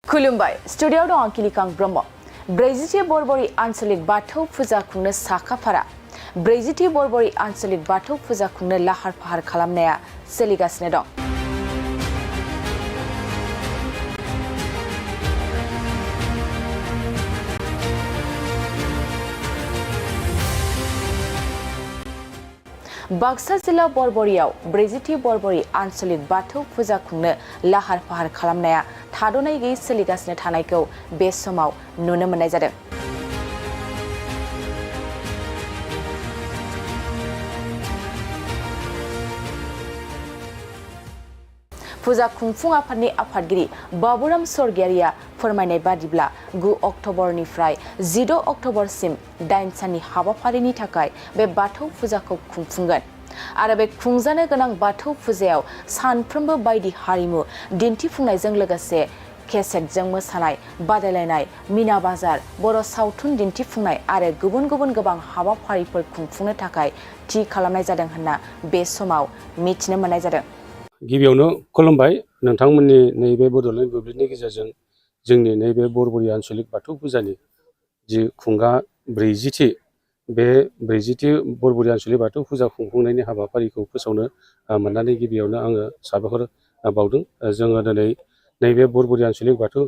खुलुमबाय स्टुडियाव दं आंकिलिकां ब्रह्म ब्रैजिथि बरबरी आन्चलिक बाथौ फुजा खुंनो साखाफारा ब्रैजिथि बरबरी आन्चलिक बाथौ फुजा खुंनो लाहार फाहार खालामनाया सोलिगासिनो दं। बाक्सा जिल्ला बरबरीयाव ब्रैजिथि बरबरी आन्चलिक बाथौ फुजा खुंनो लाहार फाहार खालामनाया थाद'नाय गैयै सोलिगासिनो थानायखौ बे समाव नुनो मोननाय जादों। फुजा खुंफुं आफादनि आफादगिरि बाबुराम स्वर्गियारिया फोरमायनाय बादिब्ला 9 अक्ट'बरनिफ्राय 16 अक्ट'बरसिम 8 साननि हाबाफारिनि थाखाय बे बाथौ फुजाखौ खुंफुंगोन आरो बे खुंजानो गोनां बाथौ फुजायाव सानफ्रोमबो बायदि हारिमु दिन्थिफुंनायजों लोगोसे केसेटजों मोसानाय बादायलायनाय मीना बाजार बर' सावथुन दिन्थिफुंनाय आरो गुबुन गुबुन गोबां हाबाफारिफोर खुंफुंनो थाखाय थि खालामनाय जादों होनना बे समाव मिथिनो मोननाय जादों। गिबियावनो खुलुमबाय नोंथांमोननि नैबे बड'लेण्ड बुब्लिनि गेजेरजों जोंनि नैबे बरबरी आन्चलिक बाथौ फुजानि जि खुंगा ब्रैजिथि बरबरी आन्चलिक बाथौ फुजा खुंफुंनायनि हाबाफारिखौ फोसावनो मोननानै गिबियावनो आङो साबायखर बावदों। जोङो दिनै नैबे बरबरी आन्चलिक बाथौ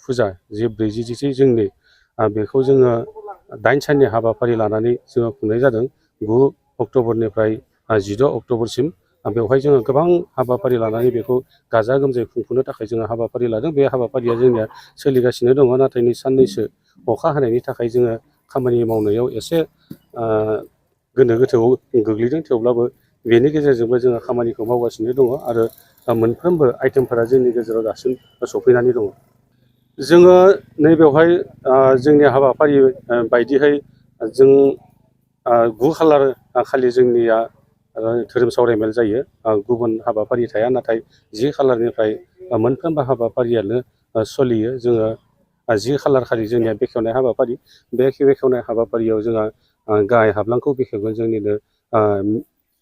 फुजा जि ब्रैजिथि जोंनि बेखौ जोङो 8 साननि हाबाफारि लानानै जोङो खुंनाय जादों। 9 अक्ट'बरनिफ्राय 16 अक्ट'बरसिम बेवहाय जोङो गोबां हाबाफारि लानानै बेखौ गाजा गोमजायै खुंफुंनो थाखाय जोङो हाबाफारि लादों। बे हाबाफारिया जोंनिया सोलिगासिनो दङ, नाथाय नै साननैसो अखा हानायनि थाखाय जोङो खामानि मावनायाव एसे गोनो गोथोआव गोग्लैदों। थेवब्लाबो बेनि गेजेरजोंबो जोङो खामानिखौ मावगासिनो दङ आरो मोनफ्रोमबो आइटेमफोरा जोंनि गेजेराव दासिम सफैनानै दङ। जोङो नैबेवहाय जोंनि हाबाफारि बायदिहाय जों 9 खालार खालि जोंनिया धोरोम सावरायमेल जायो, गुबुन हाबाफारि थाया। नाथाय 10 खालारनिफ्राय मोनफ्रोमबो हाबाफारियानो सोलियो। जोङो 10 खालार खालि जोंनिया बेखेवनाय हाबाफारि, बे बेखेवनाय हाबाफारियाव जोंहा गाहाय हाब्लांखौ बेखेवगोन जोंनिनो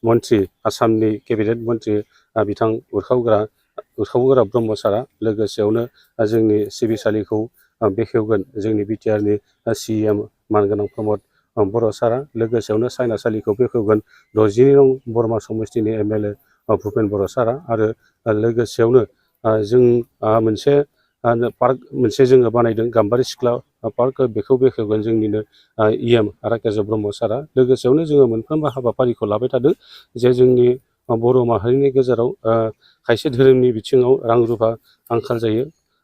मन्त्रि, आसामनि केबिनेट मन्त्रि बिथां उरखावगोरा ब्रह्म सारा। लोगोसेयावनो जोंनि सिबिसालिखौ बेखेवगोन जोंनि बिटिआरनि CEM मानगोनां प्रमद बर' सारा। लोगोसेयावनो सायनासालिखौ बेखेवगोन 62 नं बरमा समस्तिनि MLA भुपेन बर' सारा। आरो लोगोसेयावनो जों मोनसे पार्क जोङो बानायदों, गाम्बारि सिख्ला पार्क, बेखौ बेखेवगोन जोंनिनो EM राकेश ब्रह्म सारा। लोगोसेयावनो जोङो मोनफ्रोमबो हाबाफारिखौ लाबाय थादों जे जोंनि बर' माहारिनि गेजेराव खायसे धोरोमनि बिथिङाव रां रुफा आंखाल जायो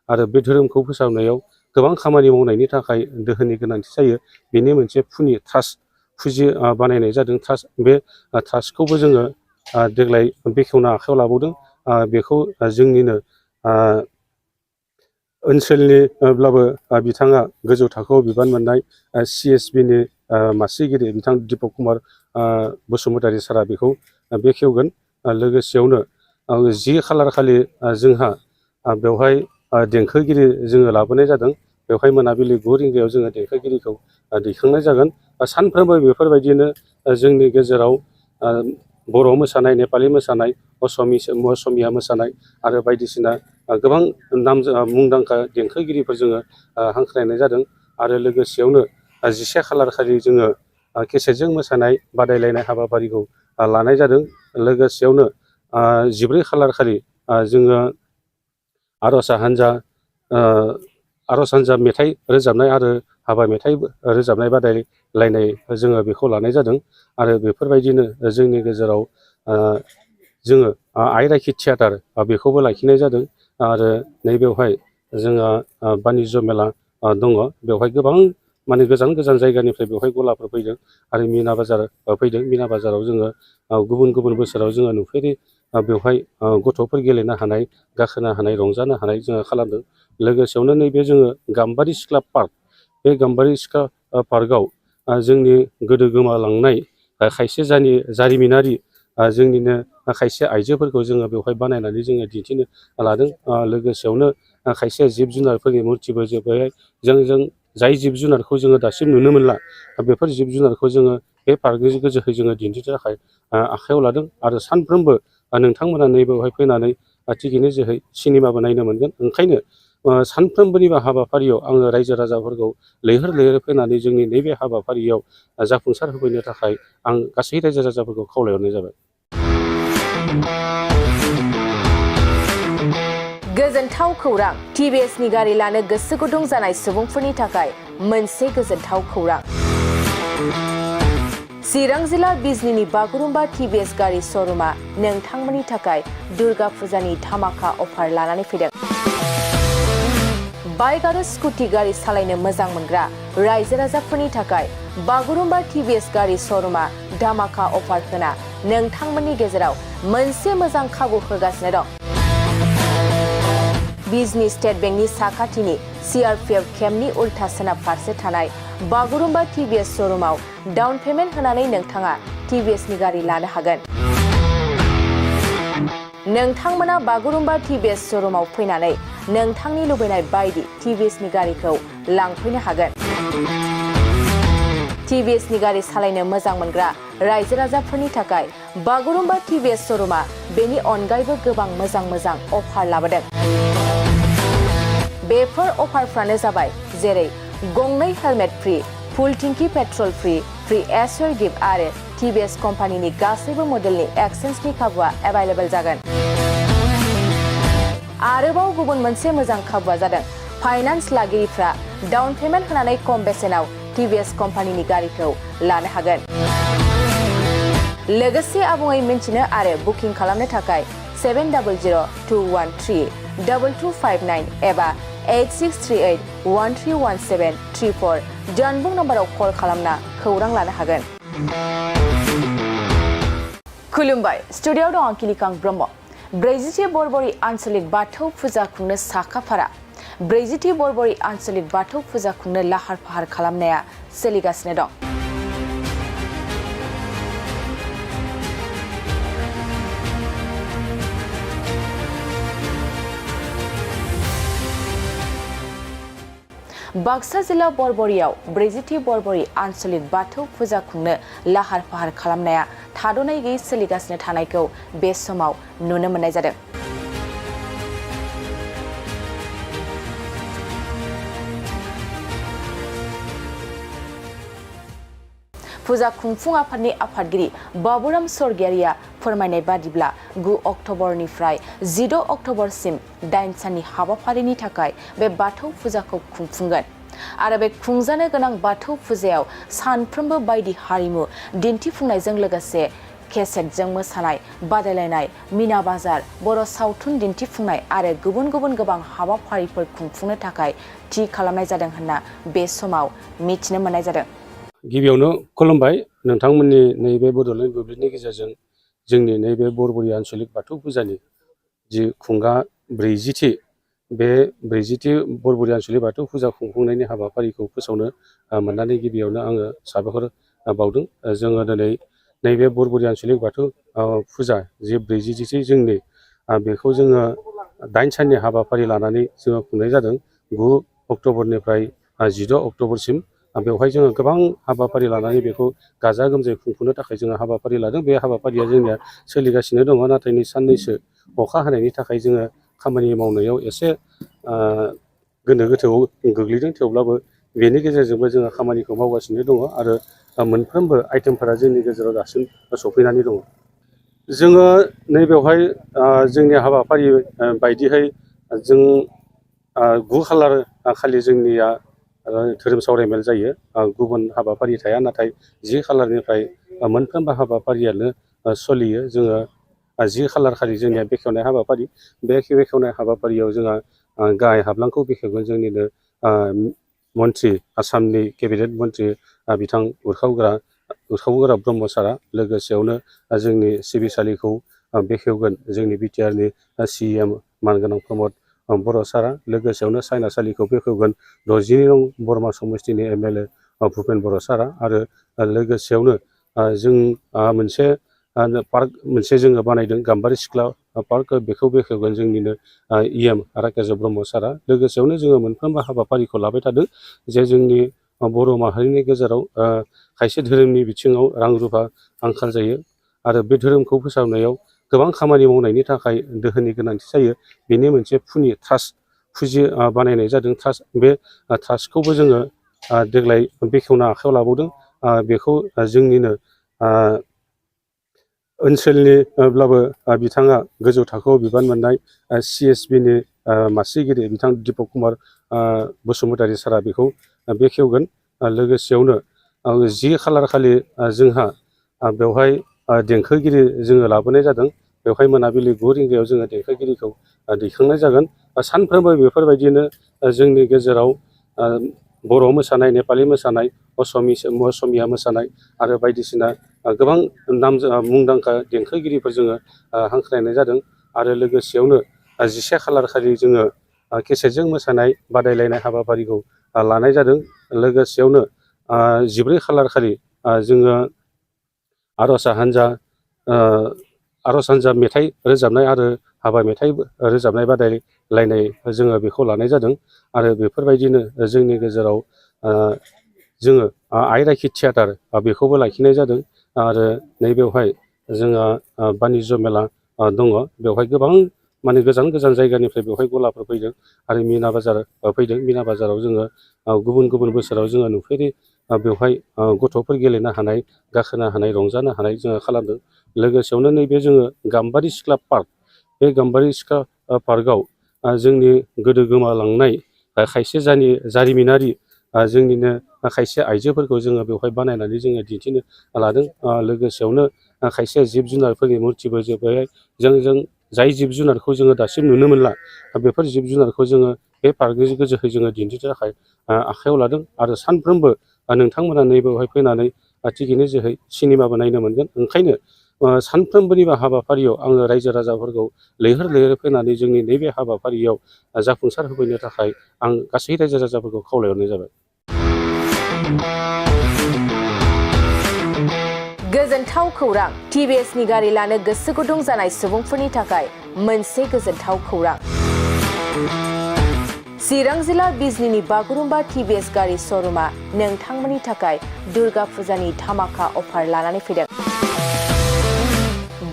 आरो बे धोरोमखौ फोसाबनायाव गोबां खामानि मावनायनि थाखाय दोहोननि गोनांथि जायो। बेनि मोनसे फुजि बानायनाय जादों ट्रास्ट। बे ट्रास्टखौबो जोङो देग्लाय बेखेवना आखायाव लाबावदों। बेखौ जोंनिनो ओनसोलनिब्लाबो बिथाङा गोजौ थाखोआव बिबान मोननाय CSBनि मासिगिरि बिथां दिपक कुमार बसुमतारी सारा बेखौ बेखेवगोन। लोगोसेयावनो 10 खालार खालि जोंहा बेवहाय देंखोगिरि जोङो लाबोनाय जादों। बेवहाय मोनाबिलि 9 रिंगायाव जोङो देंखोगिरिखौ दैखांनाय जागोन। सानफ्रोमबो बेफोरबायदिनो जोंनि गेजेराव बर' मोसानाय, नेपालि मोसानाय, असमिया मोसानाय आरो बायदिसिना गोबां मुंदांखा देंखोगिरिफोर जोङो हांख्रायनाय जादों। आरो लोगोसेयावनो 11 खालार खालि जोङो केसेटजों मोसानाय बादायलायनाय हाबाफारिखौ लानाय जादों। लोगोसेयावनो 14 खालार खालि जोङो आर'ज हान्जा मेथाइ रोजाबनाय आरो हाबा मेथाइ रोजाबनाय बादायलायनाय जोङो बेखौ लानाय जादों। आरो बेफोरबायदिनो जोंनि गेजेराव जोङो आइ राखि थियाटार बेखौबो लाखिनाय जादों। आरो नैबेवहाय जोंहा बानिज्य मेला दङ। बेवहाय गोबां गोजान गोजान जायगानिफ्राय बेवहाय गलाफोर फैदों आरो मीना बाजार फैदों। मीना बाजाराव जोङो गुबुन गुबुन बोसोराव जोङो नुफेरि बेवहाय गथ'फोर गेलेनो हानाय, गाखोनो हानाय, रंजानो हानाय जोङो खालामदों। लोगोसेयावनो नैबे जोङो गाम्बारि सिख्ला पार्क, बे गाम्बारि सिख्ला पार्कआव जोंनि गोदो गोमालांनाय खायसे जारिमिनारि जोंनिनो खायसे आइजोफोरखौ जोङो बेवहाय बानायनानै जोङो दिन्थिनो लादों। लोगोसेयावनो खायसे जिब जुनारफोरनि मुर्तिबो बेवहाय जों जाय जिब जुनारखौ जोङो दासिम नुनो मोनला, बेफोर जिब जुनारखौ जोङो बे पार्कनि गेजेरजों जोङो दिन्थिनो थाखाय आखायाव लादों। आरो सानफ्रोमबो नोंथांमोना नैबेवहाय फैनानै टिकेटनि जोहै सिनेमाबो नायनो मोनगोन। ओंखायनो सानफ्रोमबोनिबो हाबाफारियाव आङो रायजो राजाफोरखौ लैहोर लैहोर फैनानै जोंनि नैबे हाबाफारियाव जाफुंसार होफैनो थाखाय आं गासै रायजो राजाफोरखौ खावलायहरनाय जाबाय। गोजोनथाव खौरां TVSनि गारि लानो गोसो गुदुं जानाय सुबुंफोरनि थाखाय मोनसे गोजोनथाव खौरां। चिरां जिल्ला बिजनीनि बागुरुम्बा TVS गारि श'रुमा नोंथांमोननि थाखाय दुर्गा फुजानि धामाका अफार लानानै फैदों। बाइक आरो स्कुटि गारि सालायनो मोजां मोनग्रा रायजो राजाफोरनि थाखाय बागुरुम्बा TVS गारि श'रुमा धामाका अफार होना नोंथांमोननि गेजेराव मोनसे मोजां खाबु होगासिनो दं। बिजनी स्टेट बेंकनि साखाथिनि CRPF केम्पनि उल्था सोनाब फारसे थानाय बागुरुम्बा TVS श'रुमाव डाउन पेमेन्ट होनानै नोंथाङा TVSनि गारि लानो हागोन। नोंथांमोना बागुरुम्बा TVS श'रुमाव फैनानै नोंथांनि लुबैनाय बायदि TVSनि गारिखौ लांफैनो हागोन। TVSनि गारि सालायनो मोजां मोनग्रा रायजो राजाफोरनि थाखाय बागुरुम्बा TVS श'रुमा बेनि अनगायैबो गोबां मोजां अफार लाबोदों। बेफोर अफारफ्रानो जाबाय जेरै गंनै हेलमेट फ्रि, फुल टिंकि पेट्रल फ्रि एसयर गिफ्ट आरो TVS कम्पानिनि गासैबो मडेलनि एक्सचेन्जनि खाबुआ एभेलेबल जागोन। आरोबाव गुबुन मोनसे मोजां खाबुआ जादों फाइनान्स लागिरिफ्रा डाउन पेमेन्ट होनानै खम बेसेनाव TVS कम्पानिनि गारिखौ लानो हागोन। लोगोसे आबुङै मिन्थिनो आरो बुकिं खालामनो थाखाय 7002132259 एबा 8638131734 जानबुं नम्बराव कल खालामना खौरां लानो हागोन। खुलुमबाय, स्टुडिय'आव दं आं किलिकां ब्रह्म। 40थि बरबरि आन्चलिक बाथौ फुजा खुंनो साखाफारा। 40थि बरबरि आन्चलिक बाथौ फुजा खुंनो लाहार फाहार खालामनाया सोलिगासिनो दं। बाक्सा जिल्ला बरबरियाव 40थि बरबरि आन्चलिक बाथौ फुजा खुंनो लाहार फाहार खालामनाया थाद'नाय गैयै सोलिगासिनो थानायखौ बे समाव नुनो मोननाय जादों। फुजा खुंफुं आफादनि आफादगिरि बाबुराम स्वर्गियारिया फोरमायनाय बादिब्ला 9 अक्ट'बरनिफ्राय 14 अक्ट'बरसिम 8 साननि हाबाफारिनि थाखाय बे बाथौ फुजाखौ खुंफुंगोन आरो बे खुंजानो गोनां बाथौ फुजायाव सानफ्रोमबो बायदि हारिमु दिन्थिफुंनायजों लोगोसे केसेटजों मोसानाय बादायलायनाय, मिना बाजार, बर' सावथुन दिन्थिफुंनाय आरो गुबुन गोबां हाबाफारिफोर खुंफुंनो थाखाय थि खालामनाय जादों होनना बे समाव मिथिनो मोननाय जादों। गिबियावनो खुलुमबाय, नोंथांमोननि नैबे बड'लेण्ड बुब्लिनि गेजेरजों जोंनि नैबे बरबरि आन्चलिक बाथौ फुजानि जि खुंगा 40थि बे 40थि बरबरि आन्चलिक बाथौ फुजा खुंफुंनायनि हाबाफारिखौ फोसावनो मोननानै गिबियावनो आङो साबायखर बावदों। जोङो दिनै नैबे बरबरि आन्चलिक बाथौ फुजा जि 40थि जोंनि बेखौ जोङो 8 साननि हाबाफारि लानानै जोङो खुंनाय जादों। 9 अक्ट'बरनिफ्राय 14 अक्ट'बरसिम बेवहाय जोङो गोबां हाबाफारि लानानै बेखौ गाजा गोमजायै खुंफुंनो थाखाय जोङो हाबाफारि लादों। बे हाबाफारिया जोंनिया सोलिगासिनो दङ, नाथाय नै साननैसो अखा हानायनि थाखाय जोङो खामानि मावनायाव एसे गोनो गोथोआव गोग्लैदों। थेवब्लाबो बेनि गेजेरजोंबो जोङो खामानिखौ मावगासिनो दङ आरो मोनफ्रोमबो आइटेमफोरा जोंनि गेजेराव दासिम सफैनानै दङ। जोङो नैबेवहाय जोंनि हाबाफारि बायदिहाय जों 9 खालार खालि जोंनिया धोरोम सावरायमेल जायो, गुबुन हाबाफारि थाया। नाथाय 10 खालारनिफ्राय मोनफ्रोमबो हाबाफारियानो सोलियो। जोङो 10 खालार खालि जोंनिया बेखेवनाय हाबाफारि, बे बेखेवनाय हाबाफारियाव जोंहा गाहाय हाब्लांखौ बेखेवगोन जोंनिनो मन्त्रि, आसामनि केबिनेट मन्त्रि बिथां उरखावगोरा ब्रह्म सारा। लोगोसेयावनो जोंनि सिबिसालिखौ बेखेवगोन जोंनि बिटिआरनि CM मानगोनां प्रमद बर' सारा। लोगोसेयावनो सायनासालिखौ बेखेवगोन 62 नं बरमा समस्तिनि MLA भुपेन बर' सारा। आरो लोगोसेयावनो जों मोनसे पार्क जोङो बानायदों, गाम्बारि सिख्ला पार्क, बेखौ बेखेवगोन जोंनिनो EM राकेश ब्रह्म सारा। लोगोसेयावनो जोङो मोनफ्रोमबो हाबाफारिखौ लाबाय थादों जे जोंनि बर' माहारिनि गेजेराव खायसे धोरोमनि बिथिङाव रां रुफा आंखाल जायो आरो बे धोरोमखौ फोसाबनायाव गोबां खामानि मावनायनि थाखाय दोहोननि गोनांथि जायो। बेनि मोनसे फुनि ट्रास्ट फुजि बानायनाय जादों ट्रास्ट। बे ट्रास्टखौबो जोङो देग्लाय बेखेवना आखायाव लाबावदों। बेखौ जोंनिनो ओनसोलनिब्लाबो बिथाङा गोजौ थाखोआव बिबान मोननाय CSBनि मासिगिरि बिथां दिपक कुमार बसुमतारी सारा बेखौ बेखेवगोन। लोगोसेयावनो 10 खालार खालि जोंहा बेवहाय देंखोगिरि जोङो लाबोनाय जादों। बेवहाय मोनाबिलि 9 रिंगायाव जोङो देंखोगिरिखौ दैखांनाय जागोन। सानफ्रोमबो बेफोरबायदिनो जोंनि गेजेराव बर' मोसानाय, नेपालि मोसानाय, असमिया मोसानाय आरो बायदिसिना गोबां मुंदांखा देंखोगिरिफोर जोङो हांख्रायनाय जादों। आरो लोगोसेयावनो 11 खालार खालि जोङो केसेटजों मोसानाय बादायलायनाय हाबाफारिखौ लानाय जादों। लोगोसेयावनो 14 खालार खालि जोङो आरज हान्जा मेथाइ रोजाबनाय आरो हाबा मेथाइ रोजाबनाय बादायलायनाय जोङो बेखौ लानाय जादों। आरो बेफोरबायदिनो जोंनि गेजेराव जोङो आइराखि थियाटार बेखौबो लाखिनाय जादों। आरो नैबेवहाय जोंहा बानिज्य मेला दङ। बेवहाय गोबां गोजान गोजान जायगानिफ्राय बेवहाय गलाफोर फैदों आरो मिना बाजार फैदों। मिना बाजाराव जोङो गुबुन गुबुन बोसोराव जोङो नुफेरि बेवहाय गथ'फोर गेलेनो हानाय, गाखोनो हानाय, रंजानो हानाय जोङो खालामदों। लोगोसेयावनो नैबे जोङो गाम्बारि सिख्ला पार्क, बे गाम्बारि सिख्ला पार्कआव जोंनि गोदो गोमालांनाय खायसे जारिमिनारि जोंनिनो खायसे आइजोफोरखौ जोङो बेवहाय बानायनानै जोङो दिन्थिनो लादों। लोगोसेयावनो खायसे जिब जुनारफोरनि मुर्तिबो बेवहाय जों जाय जिब जुनारखौ जोङो दासिम नुनो मोनला, बेफोर जिब जुनारखौ जोङो बे पार्कनि जोहै जोङो दिन्थिनो थाखाय आखायाव लादों। आरो सानफ्रोमबो नोंथांमोना नैबेवहाय फैनानै टिकेटनि जोहै सिनेमाबो नायनो मोनगोन। ओंखायनो सानफ्रोमबोनि हाबाफारियाव आङो रायजो राजाफोरखौ लैहोर लैहोर फैनानै जोंनि नैबे हाबाफारियाव जाफुंसार होफैनो थाखाय आं गासै रायजो राजाफोरखौ खावलायहरनाय जाबाय। गोजोनथाव खौरां। TVSनि गारि लानो गोसो गुदुं जानाय सुबुंफोरनि थाखाय मोनसे गोजोनथाव खौरां। चिरां जिल्ला बिजनीनि बागुरुम्बा TVS गारि श'रुमा नोंथांमोननि थाखाय दुर्गा फुजानि धामाका अफार लानानै फैदों।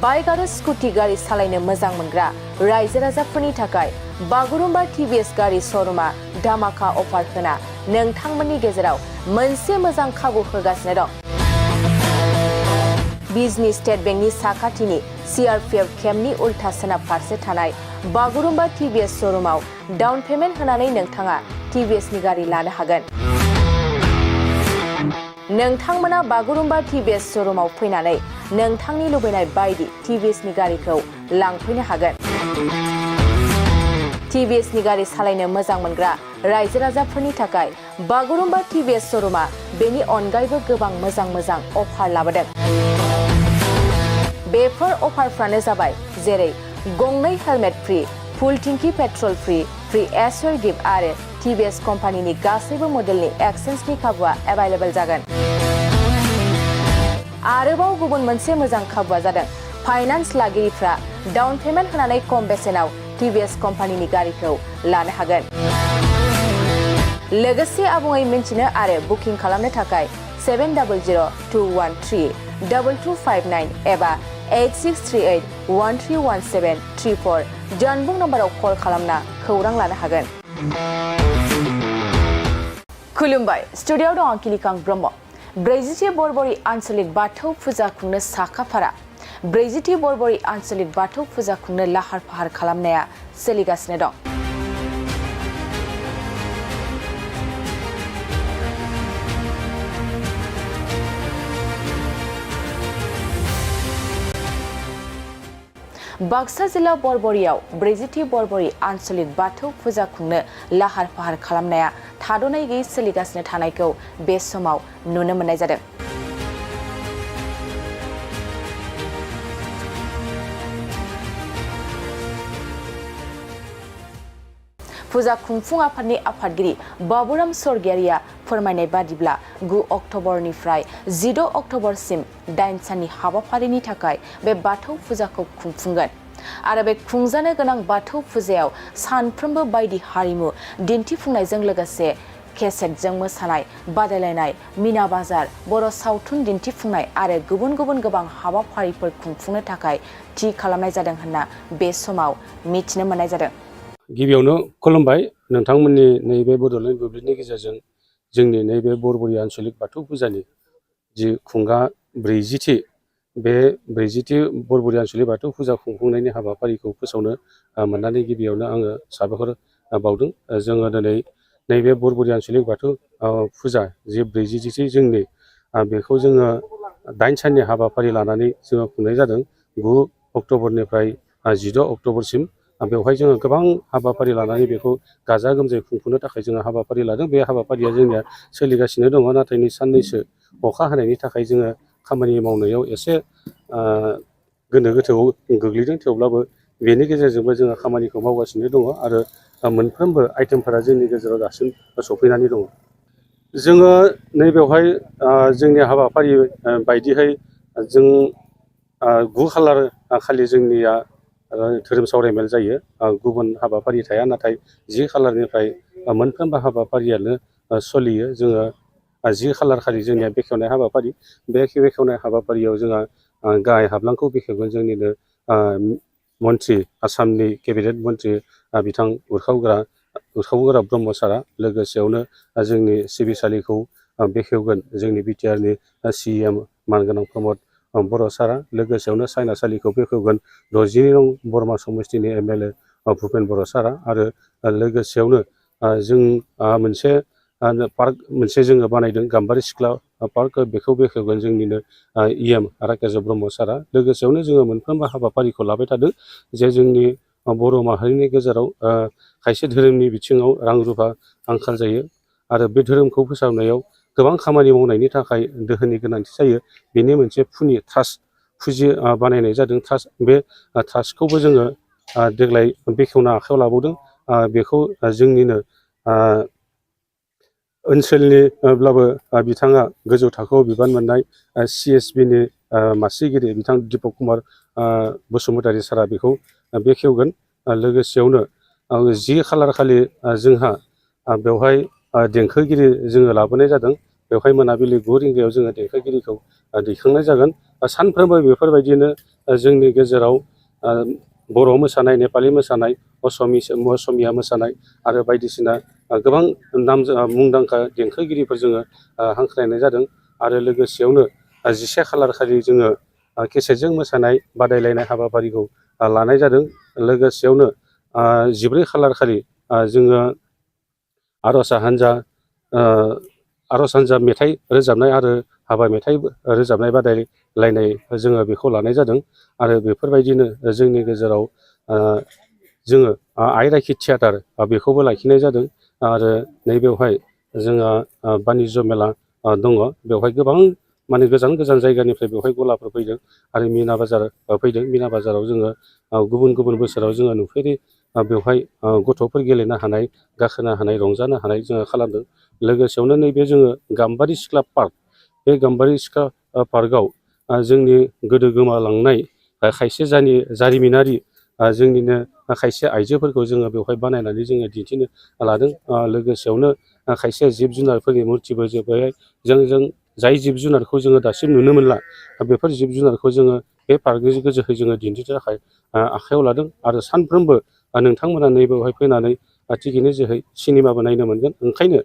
बाइक आरो स्कुटि गारि सालायनो मोजां मोनग्रा रायजो राजाफोरनि थाखाय बागुरुम्बा TVS गारि श'रुमा धामाका अफार होना नोंथांमोननि गेजेराव मोनसे मोजां खाबु होगासिनो दं। बिजनी स्टेट बेंकनि साखाथिनि CRPF केम्पनि उल्था सोनाब फारसे थानाय बागुरुम्बा TVS श'रुमाव डाउन पेमेन्ट होनानै नोंथाङा TVSनि गारि लानो हागोन। नोंथांमोना बागुरुम्बा TVS श'रुमाव फैनानै नोंथांनि लुबैनाय बायदि TVSनि गारिखौ लांफैनो हागोन। TVSनि गारि सालायनो मोजां मोनग्रा रायजो राजाफोरनि थाखाय बागुरुम्बा TVS श'रुमा बेनि अनगायैबो गोबां मोजां अफार लाबोदों। बेफोर अफारफ्रानो जाबाय जेरै गंनै हेलमेट फ्रि, फुल टिंकि पेट्रल फ्रि एसर गिफ्ट आरो TVS कम्पानिनि गासैबो मडेलनि एक्सचेन्जनि खाबुआ एभेलेबल जागोन। आरोबाव गुबुन मोनसे मोजां खाबुआ जादों फाइनान्स लागिरिफ्रा डाउन पेमेन्ट होनानै खम बेसेनाव TVS कम्पानिनि गारिखौ लानो हागोन। लोगोसे आबुङै मिन्थिनो आरो बुकिं खालामनो थाखाय 7002132259 एबा 8638131734 जानबुं नम्बराव कल खालामना खौरां लानो हागोन। खुलुमबाय, स्टुडिय'आव दं आं किलिकां ब्रह्म। 40थि बरबरि आन्चलिक बाथौ फुजा खुंनो साखाफारा। 40थि बरबरि आन्चलिक बाथौ फुजा खुंनो लाहार फाहार खालामनाया सोलिगासिनो दं। बाक्सा जिल्ला बरबरियाव 40थि बरबरि आन्चलिक बाथौ फुजा खुंनो लाहार फाहार खालामनाया थाद'नाय गैयै सोलिगासिनो थानायखौ बे समाव नुनो मोननाय जादों। फुजा खुंफुं आफादनि आफादगिरि बाबुराम स्वर्गियारिया फोरमायनाय बादिब्ला 9 अक्ट'बरनिफ्राय 14 अक्ट'बरसिम 8 साननि हाबाफारिनि थाखाय बे बाथौ फुजाखौ खुंफुंगोन। आरो बे खुंजानो गोनां बाथौ फुजायाव सानफ्रोमबो बायदि हारिमु दिन्थिफुंनायजों लोगोसे केसेटजों मोसानाय बादायलायनाय, मिना बाजार, बर' सावथुन दिन्थिफुंनाय आरो गुबुन गोबां हाबाफारिफोर खुंफुंनो थाखाय थि खालामनाय जादों होनना बे समाव मिथिनो मोननाय जादों। गिबियावनो खुलुमबाय नोंथांमोननि नैबे बड'लेण्ड बुब्लिनि गेजेरजों जोंनि नैबे बरबरि आन्चलिक बाथौ फुजानि जि खुंगा 40थि बे 40थि बरबरि आन्चलिक बाथौ फुजा खुंफुंनायनि हाबाफारिखौ फोसावनो मोननानै गिबियावनो आङो साबायखर बावदों। जोङो दिनै नैबे बरबरि आन्चलिक बाथौ फुजा जि 40थि जोंनि बेखौ जोङो 8 साननि हाबाफारि लानानै जोङो खुंनाय जादों। 9 अक्ट'बरनिफ्राय 16 अक्ट'बरसिम बेवहाय जोङो गोबां हाबाफारि लानानै बेखौ गाजा गोमजायै खुंफुंनो थाखाय जोङो हाबाफारि लादों। बे हाबाफारिया जोंनिया सोलिगासिनो दङ, नाथाय नै साननैसो अखा हानायनि थाखाय जोङो खामानि मावनायाव एसे गोनो गोथोआव गोग्लैदों। थेवब्लाबो बेनि गेजेरजोंबो जोङो खामानिखौ मावगासिनो दङ आरो मोनफ्रोमबो आइटेमफोरा जोंनि गेजेराव दासिम सफैनानै दङ। जोङो नैबेवहाय जोंनि हाबाफारि बायदिहाय जों 9 खालार खालि जोंनिया धोरोम सावरायमेल जायो। गुबुन हाबाफारि थाया, नाथाय 10 खालारनिफ्राय मोनफ्रोमबो हाबाफारियानो सोलियो। जोङो 10 खालार खालि जोंनिया बेखेवनाय हाबाफारि, बे बेखेवनाय हाबाफारियाव जोंहा गाहाय हाब्लांखौ बेखेवगोन जोंनिनो मन्त्रि, आसामनि केबिनेट मन्त्रि बिथां उरखाव ब्रह्म सारा। लोगोसेयावनो जोंनि सिबिसालिखौ बेखेवगोन जोंनि बिटिआरनि CM मानगोनां प्रमद बर' सारा। लोगोसेयावनो सायनासालिखौ बेखेवगोन 62 नं बरमा समस्तिनि MLA भुपेन बर' सारा। आरो लोगोसेयावनो जों मोनसे पार्क जोङो बानायदों, गाम्बारि सिख्ला पार्क, बेखौ बेखेवगोन जोंनिनो EM राकेश ब्रह्म सारा। लोगोसेयावनो जोङो मोनफ्रोमबो हाबाफारिखौ लाबाय थादों जे जोंनि बर' माहारिनि गेजेराव खायसे धोरोमनि बिथिङाव रां रुफा आंखाल जायो आरो बे धोरोमखौ फोसाबनायाव गोबां खामानि मावनायनि थाखाय दोहोननि गोनांथि जायो। बेनि मोनसे फुजि बानायनाय जादों ट्रास्ट। बे ट्रास्टखौबो जोङो देग्लाय बेखेवना आखायाव लाबावदों। बेखौ जोंनिनो ओनसोलनिब्लाबो बिथाङा गोजौ थाखोआव बिबान मोननाय CSBनि मासिगिरि बिथां दिपक कुमार बसुमतारी सारा बेखौ बेखेवगोन। लोगोसेयावनो 10 खालार खालि जोंहा बेवहाय देंखोगिरि जोङो लाबोनाय जादों। बेवहाय मोनाबिलि 9 रिंगायाव जोङो देंखोगिरिखौ दैखांनाय जागोन। सानफ्रोमबो बेफोरबायदिनो जोंनि गेजेराव बर' मोसानाय, नेपालि मोसानाय, असमिया मोसानाय आरो बायदिसिना गोबां मुंदांखा देंखोगिरिफोर जोङो हांख्रायनाय जादों। आरो लोगोसेयावनो 11 खालार खालि जोङो केसेटजों मोसानाय बादायलायनाय हाबाफारिखौ लानाय जादों। लोगोसेयावनो 14 खालार खालि जोङो आर'ज हान्जा मेथाइ रोजाबनाय आरो हाबा मेथाइ रोजाबनाय बादायलायनाय जोङो बेखौ लानाय जादों। आरो बेफोरबायदिनो जोंनि गेजेराव जोङो आइ राखि थियाटार बेखौबो लाखिनाय जादों। आरो नैबेवहाय जोंहा बानिज्य मेला दङ। बेवहाय गोबां गोजान गोजान जायगानिफ्राय बेवहाय गलाफोर फैदों आरो मिना बाजार फैदों। मिना बाजाराव जोङो गुबुन गुबुन बोसोराव जोङो नुफेरि बेवहाय गथ'फोर गेलेनो हानाय, गाखोनो हानाय, रंजानो हानाय जोङो खालामदों। लोगोसेयावनो नैबे जोङो गाम्बारि सिख्ला पार्क, बे गाम्बारि सिख्ला पार्कआव जोंनि गोदो गोमालांनाय खायसे जारिमिनारि जोंनिनो खायसे आइजोफोरखौ जोङो बेवहाय बानायनानै जोङो दिन्थिनो लादों। लोगोसेयावनो खायसे जिब जुनारफोरनि मुर्तिबो बेवहाय जों जाय जिब जुनारखौ जोङो दासिम नुनो मोनला, बेफोर जिब जुनारखौ जोङो बे पार्कनि जोहै जोङो दिन्थिनो थाखाय आखायाव लादों। आरो सानफ्रोमबो नोंथांमोना नैबेवहाय फैनानै टिकेटनि जोहै सिनेमाबो नायनो मोनगोन। ओंखायनो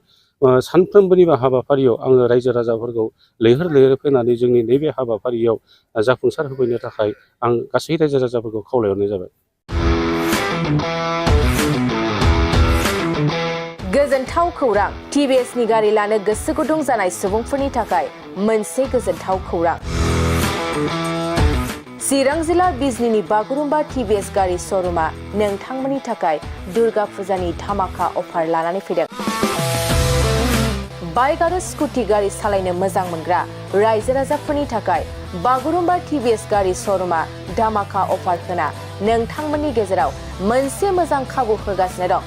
सानफ्रोमबोनि हाबाफारियाव आङो रायजो राजाफोरखौ लैहोर लैहोर फैनानै जोंनि नैबे हाबाफारियाव जाफुंसार होफैनो थाखाय आं गासै रायजो राजाफोरखौ खावलायहरनाय जाबाय। गोजोनथाव खौरां। TVSनि गारि लानो गोसो गुदुं जानाय सुबुंफोरनि थाखाय मोनसे गोजोनथाव खौरां। चिरां जिल्ला बिजनीनि बागुरुम्बा TVS गारि श'रुमा नोंथांमोननि थाखाय दुर्गा फुजानि धामाका अफार लानानै फैदों। बाइक आरो स्कुटि गारि सालायनो मोजां मोनग्रा रायजो राजाफोरनि थाखाय बागुरुम्बा TVS गारि श'रुमा धामाका अफार होना नोंथांमोननि गेजेराव मोनसे मोजां खाबु होगासिनो दं।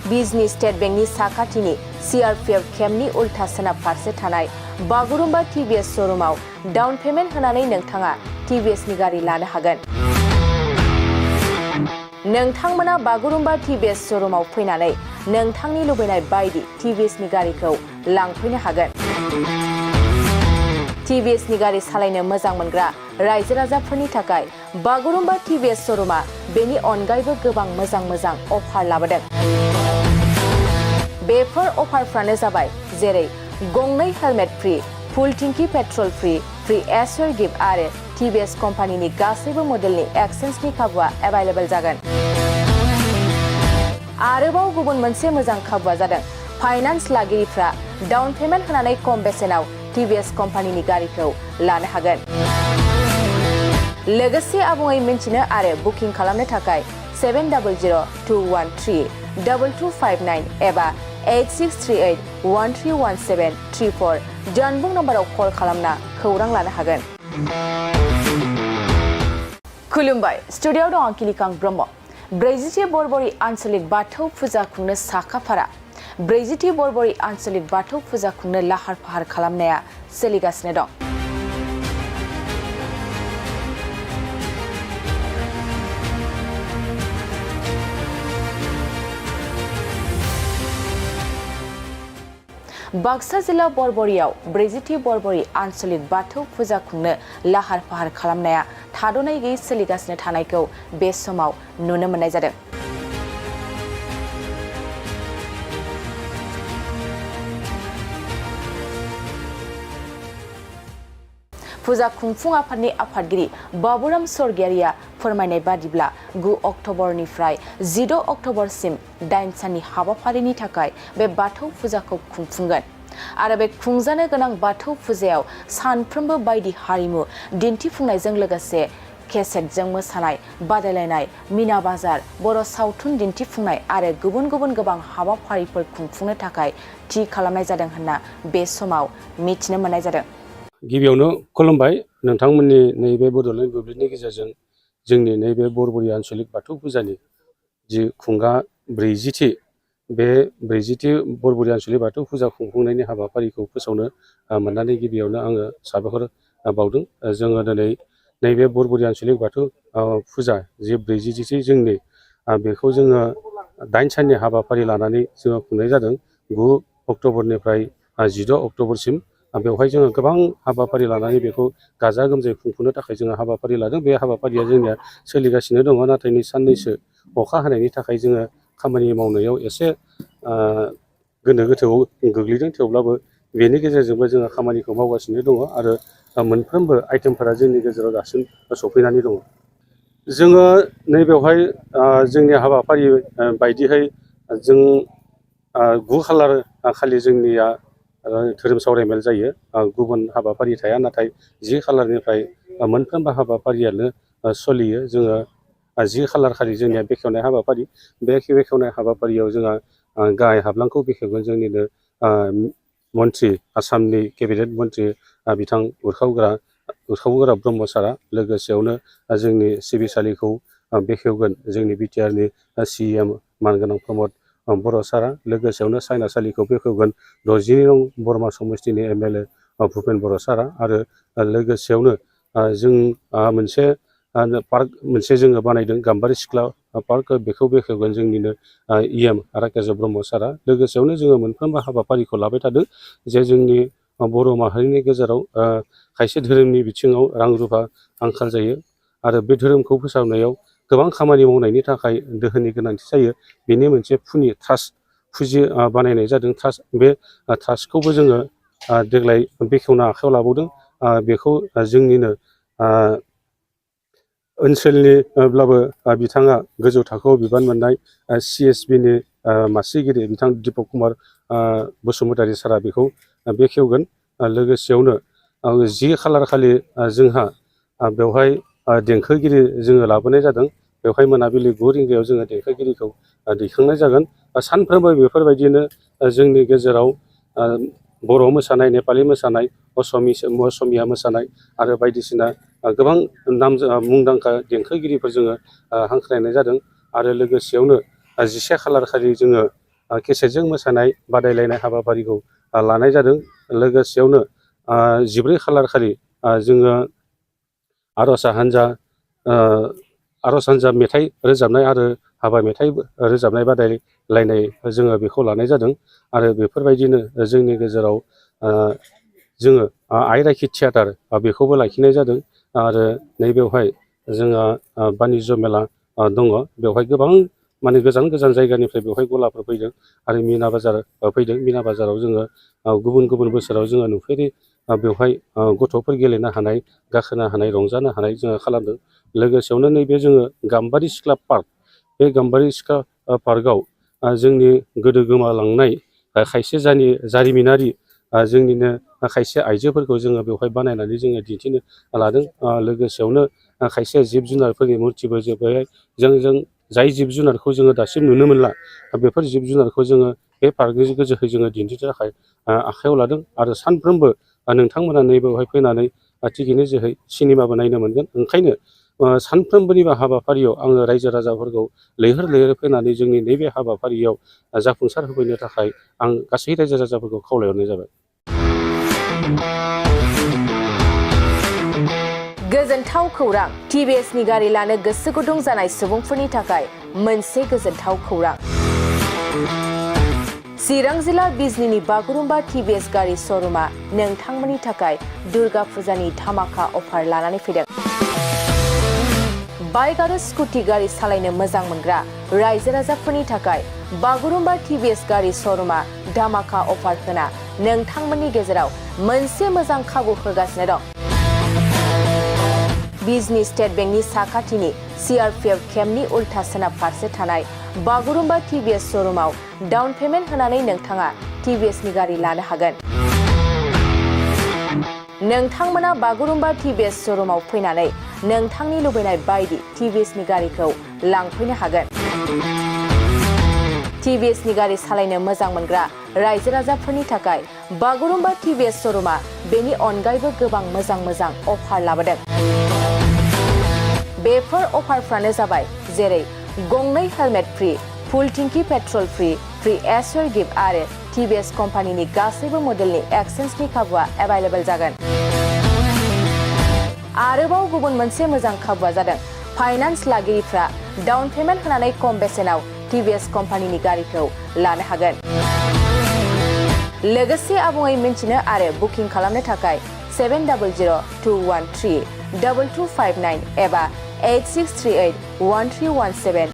बिजनी स्टेट बेंकनि साखाथिनि CRPF केम्पनि उल्था सोनाब फारसे थानाय बागुरुम्बा TVS श'रुमाव डाउन पेमेन्ट होनानै नोंथाङा TVSनि गारि लानो हागोन। नोंथांमोना बागुरुम्बा TVS श'रुमाव फैनानै नोंथांनि लुबैनाय बायदि TVSनि गारिखौ लांफैनो हागोन। TVSनि गारि सालायनो मोजां मोनग्रा रायजो राजाफोरनि थाखाय बागुरुम्बा टिभिएस श'रुमा बेनि अनगायैबो गोबां मोजां अफार लाबोदों। बेफोर अफारफ्रानो जाबाय जेरै गंनै हेलमेट फ्रि, फुल टिंकि पेट्रल फ्रि एसर गिफ्ट आरो टिभिएस कम्पानिनि गासैबो मडेलनि एक्सचेन्जनि खाबुआ एभेलेबल जागोन। आरोबाव गुबुन मोनसे मोजां खाबुआ जादों फाइनान्स लागिरिफ्रा डाउन पेमेन्ट होनानै खम बेसेनाव टिभिएस कम्पानिनि गारिखौ लानो हागोन। लोगोसे आबुङै मिन्थिनो आरो बुकिं खालामनो थाखाय 7002132259 एबा 8638131734 जानबुं नम्बराव कल खालामना खौरां लानो हागोन। खुलुमबाय, स्टुडिय'आव दं आं किलिकां ब्रह्म। 40थि बरबरि आन्चलिक बाथौ फुजा खुंनो साखाफारा। 40थि बरबरि आन्चलिक बाथौ फुजा खुंनो लाहार फाहार खालामनाया सोलिगासिनो दं। बाक्सा जिल्ला बरबरियाव 40थि बरबरि आन्चलिक बाथौ फुजा खुंनो लाहार फाहार खालामनाया थाद'नाय गैयै सोलिगासिनो थानायखौ बे समाव नुनो मोननाय जादों। फुजा खुंफुं आफादनि आफादगिरि बाबुराम स्वर्गियारिया फोरमायनाय बादिब्ला 9 अक्ट'बरनिफ्राय 16 अक्ट'बरसिम 8 साननि हाबाफारिनि थाखाय बे बाथौ फुजाखौ खुंफुंगोन आरो बे खुंजानो गोनां बाथौ फुजायाव सानफ्रोमबो बायदि हारिमु दिन्थिफुंनायजों लोगोसे केसेटजों मोसानाय बादायलायनाय, मिना बाजार, बर' सावथुन दिन्थिफुंनाय आरो गुबुन गोबां हाबाफारिफोर खुंफुंनो थाखाय थि खालामनाय जादों होनना बे समाव मिथिनो मोननाय जादों। गिबियावनो खुलुमबाय, नोंथांमोननि नैबे बड'लेण्ड बुब्लिनि गेजेरजों जोंनि नैबे बरबरि आन्चलिक बाथौ फुजानि जि खुंगा 40थि बे 40थि बरबरि आन्चलिक बाथौ फुजा खुंफुंनायनि हाबाफारिखौ फोसावनो मोननानै गिबियावनो आङो साबायखर बावदों। जोङो दिनै नैबे बरबरि आन्चलिक बाथौ फुजा जि 40थि जोंनि बेखौ जोङो 8 साननि हाबाफारि लानानै जोङो खुंनाय जादों। 9 अक्ट'बरनिफ्राय 16 अक्ट'बरसिम बेवहाय जोङो गोबां हाबाफारि लानानै बेखौ गाजा गोमजायै खुंफुंनो थाखाय जोङो हाबाफारि लादों। बे हाबाफारिया जोंनिया सोलिगासिनो दङ, नाथाय नै साननैसो अखा हानायनि थाखाय जोङो खामानि मावनायाव एसे गोनो गोथोआव गोग्लैदों। थेवब्लाबो बेनि गेजेरजोंबो जोङो खामानिखौ मावगासिनो दङ आरो मोनफ्रोमबो आइटेमफोरा जोंनि गेजेराव दासिम सफैनानै दङ। जोङो नैबेवहाय जोंनि हाबाफारि बायदिहाय जों 9 खालार खालि जोंनिया धोरोम सावरायमेल जायो, गुबुन हाबाफारि थाया। नाथाय 10 खालारनिफ्राय मोनफ्रोमबो हाबाफारियानो सोलियो। जोङो 10 खालार खालि जोंनिया बेखेवनाय हाबाफारि, बे बेखेवनाय हाबाफारियाव जोंहा गाहाय हाब्लांखौ बेखेवगोन जोंनिनो मन्त्रि, आसामनि केबिनेट मन्त्रि बिथां उरखाव गोरा ब्रह्म सारा। लोगोसेयावनो जोंनि सिबिसालिखौ बेखेवगोन जोंनि बिटिआरनि CEM मानगोनां प्रमद बर' सारा। लोगोसेयावनो सायनासालिखौ बेखेवगोन 62 नं बरमा समस्तिनि MLA भुपेन बर' सारा। आरो लोगोसेयावनो जों मोनसे पार्क जोङो बानायदों, गाम्बारि सिख्ला पार्क, बेखौ बेखेवगोन जोंनिनो EM राकेश ब्रह्म सारा। लोगोसेयावनो जोङो मोनफ्रोमबो हाबाफारिखौ लाबाय थादों जे जोंनि बर' माहारिनि गेजेराव खायसे धोरोमनि बिथिङाव रां रुफा आंखाल जायो आरो बे धोरोमखौ फोसाबनायाव गोबां खामानि मावनायनि थाखाय दोहोननि गोनांथि जायो। बेनि मोनसे ट्रास्ट बानायनाय जादों। बे ट्रास्टखौबो जोङो देग्लाय बेखेवना आखायाव लाबावदों। बेखौ जोंनिनो ओनसोलनिब्लाबो बिथाङा गोजौ थाखोआव बिबान मोननाय CSBनि मासिगिरि बिथां दिपक कुमार बसुमतारी सारा बेखौ बेखेवगोन। लोगोसेयावनो 10 खालार खालि जोंहा बेवहाय देंखोगिरि जोङो लाबोनाय जादों। बेवहाय मोनाबिलि 9 रिंगायाव जोङो देंखोगिरिखौ दैखांनाय जागोन। सानफ्रोमबो बेफोरबायदिनो जोंनि गेजेराव बर' मोसानाय, नेपालि मोसानाय, असमिया मोसानाय आरो बायदिसिना गोबां मुंदांखा देंखोगिरिफोर जोङो हांख्रायनाय जादों। आरो लोगोसेयावनो 11 खालार खालि जोङो केसेटजों मोसानाय बादायलायनाय हाबाफारिखौ लानाय जादों। लोगोसेयावनो 14 खालार खालि जोङो आर'ज हान्जा मेथाइ रोजाबनाय आरो हाबा मेथाइ रोजाबनाय बादायलायनाय जोङो बेखौ लानाय जादों। आरो बेफोरबायदिनो जोंनि गेजेराव जोङो आइ राखि थियाटार बेखौबो लाखिनाय जादों। आरो नैबेवहाय जोंहा बानिज्य मेला दङ बेवहाय गोबां माने गोजान गोजान जायगानिफ्राय बेवहाय गलाफोर फैदों आरो मिना बाजार फैदों मिना बाजाराव जोङो गुबुन गुबुन बोसोराव जोङो नुफेरि बेवहाय गथ'फोर गेलेनो हानाय गाखोनो हानाय रंजानो हानाय जोङो खालामदों लोगोसेयावनो नैबे जोङो गाम्बारि सिख्ला पार्क बे गाम्बारि सिख्ला पार्कआव जोंनि गोदो गोमालांनाय खायसे जारिमिनारि जोंनिनो खायसे आइजोफोरखौ जोङो बेवहाय बानायनानै जोङो दिन्थिनो लादों लोगोसेयावनो खायसे जिब जुनारफोरनि मुर्तिबो बेवहाय जों जाय जिब जुनारखौ जोङो दासिम नुनो मोनला बेफोर जिब जुनारखौ जोङो बे पार्कनि गेजेरजों जोङो दिन्थिनो थाखाय आखायाव लादों आरो सानफ्रोमबो नोंथांमोना नैबेवहाय फैनानै टिकेटनि जोहै सिनेमाबो नायनो मोनगोन ओंखायनो सानफ्रोमबोनिबो हाबाफारियाव आङो रायजो राजाफोरखौ लैहोर लैहोर फैनानै जोंनि नैबे हाबाफारियाव जाफुंसार होफैनो थाखाय आं गासै रायजो राजाफोरखौ खावलायहरनाय जाबाय। गोजोनथाव खौरां TVSनि गारि लानो गोसो गुदुं जानाय सुबुंफोरनि थाखाय मोनसे गोजोनथाव खौरां। चिरां जिल्ला बिजनीनि बागुरुम्बा TVS गारि श'रुमा नोंथांमोननि थाखाय दुर्गा फुजानि धामाका अफार लानानै फैदों। बाइक आरो स्कुटि गारि सालायनो मोजां मोनग्रा रायजो राजाफोरनि थाखाय बागुरुम्बा TVS गारि श'रुमा धामाका अफार होना नोंथांमोननि गेजेराव मोनसे मोजां खाबु होगासिनो दं। बिजनी स्टेट बेंकनि साखाथिनि CRPF केम्पनि उल्था सोनाब फारसे थानाय बागुरुम्बा TVS श'रुमाव डाउन पेमेन्ट होनानै नोंथाङा TVSनि गारि लानो हागोन। नोंथांमोना बागुरुम्बा TVS श'रुमाव फैनानै नोंथांनि लुबैनाय बायदि TVSनि गारिखौ लांफैनो हागोन। TVSनि गारि सालायनो मोजां मोनग्रा रायजो राजाफोरनि थाखाय बागुरुम्बा TVS श'रुमा बेनि अनगायैबो गोबां मोजां अफार लाबोदों। बेफोर अफारफ्रानो जाबाय जेरै गंनै हेलमेट फ्रि, फुल टेंकि पेट्रल फ्रि एसुर गिफ्ट आरो TVS कम्पानिनि गासैबो मडेलनि एक्सचेन्जनि खाबुआ एभेलेबल जागोन। आरोबाव गुबुन मोनसे मोजां खाबुआ जादों फाइनान्स लागिरिफ्रा डाउन पेमेन्ट होनानै खम बेसेनाव TVS कम्पानिनि गारिखौ लानो हागोन। लोगोसे आबुङै मिन्थिनो आरो बुकिं खालामनो थाखाय 7002132259 एबा 86381317